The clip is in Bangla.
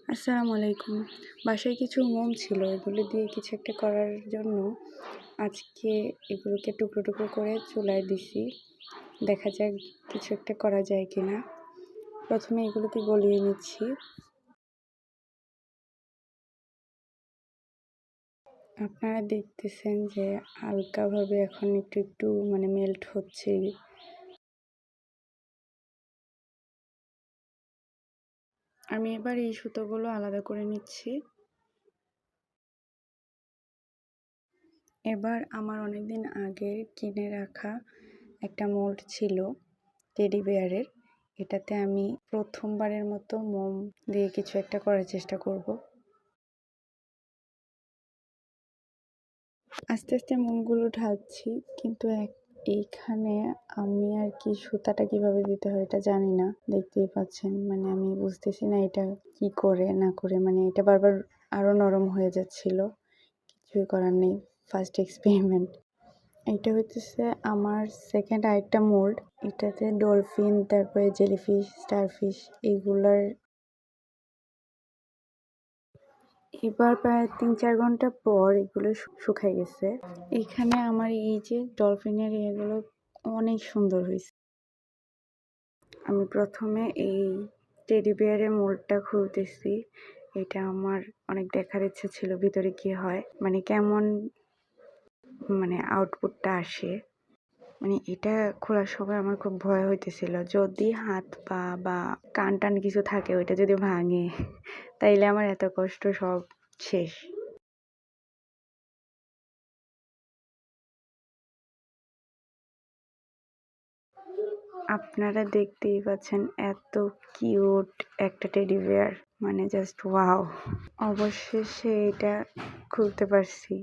আসসালামু আলাইকুম। বাসায় কিছু মোম ছিল, এগুলো দিয়ে কিছু একটা করার জন্য আজকে এগুলোকে টুকরো টুকরো করে চুলায় দিছি। দেখা যাক কিছু একটা করা যায় কিনা। প্রথমে এগুলোকে গলিয়ে নিচ্ছি। আপনারা দেখতেছেন যে হালকাভাবে এখন একটু একটু মেল্ট হচ্ছে। আমি এবার এই সুতোগুলো আলাদা করে নিচ্ছি। এবার আমার অনেকদিন আগের কিনে রাখা একটা মোল্ড ছিল টেডি বিয়ারের, এটাতে আমি প্রথমবারের মতো মোম দিয়ে কিছু একটা করার চেষ্টা করব। আস্তে আস্তে মোমগুলো ঢালছি, কিন্তু এইখানে আমি আর কি সুতাটা কিভাবে দিতে হয় এটা জানি না। দেখতেই পাচ্ছেন, আমি বুঝতেছি না এটা কি করে না করে, এটা বারবার আরো নরম হয়ে যাচ্ছিল। কিছুই করার নেই, ফার্স্ট এক্সপেরিমেন্ট। এটা হচ্ছে আমার সেকেন্ড আরেকটা মোল্ড। এটাতে ডলফিন, তারপরে জেলিফিশ, স্টারফিশ এইগুলার। এবার প্রায় 3-4 ঘন্টা পর এগুলো শুকায় গেছে। এখানে আমার এই যে ডলফিনের এগুলো অনেক সুন্দর হয়েছে। আমি প্রথমে এই টেডি বিয়ারের মোল্ডটা খুলতেছি। এটা আমার অনেক দেখার ইচ্ছে ছিল ভিতরে কি হয়, কেমন আউটপুটটা আসে। এটা খোলার সময় আমার খুব ভয় হইতেছিল, যদি হাত পা বা কান টান কিছু থাকে ওইটা যদি ভাঙে তাইলে আমার এত কষ্ট সব শেষ। আপনারা দেখতেই পাচ্ছেন এত কিউট একটা টেডি বিয়ার, জাস্ট ওয়াও। অবশেষে এটা খুলতে পারছি।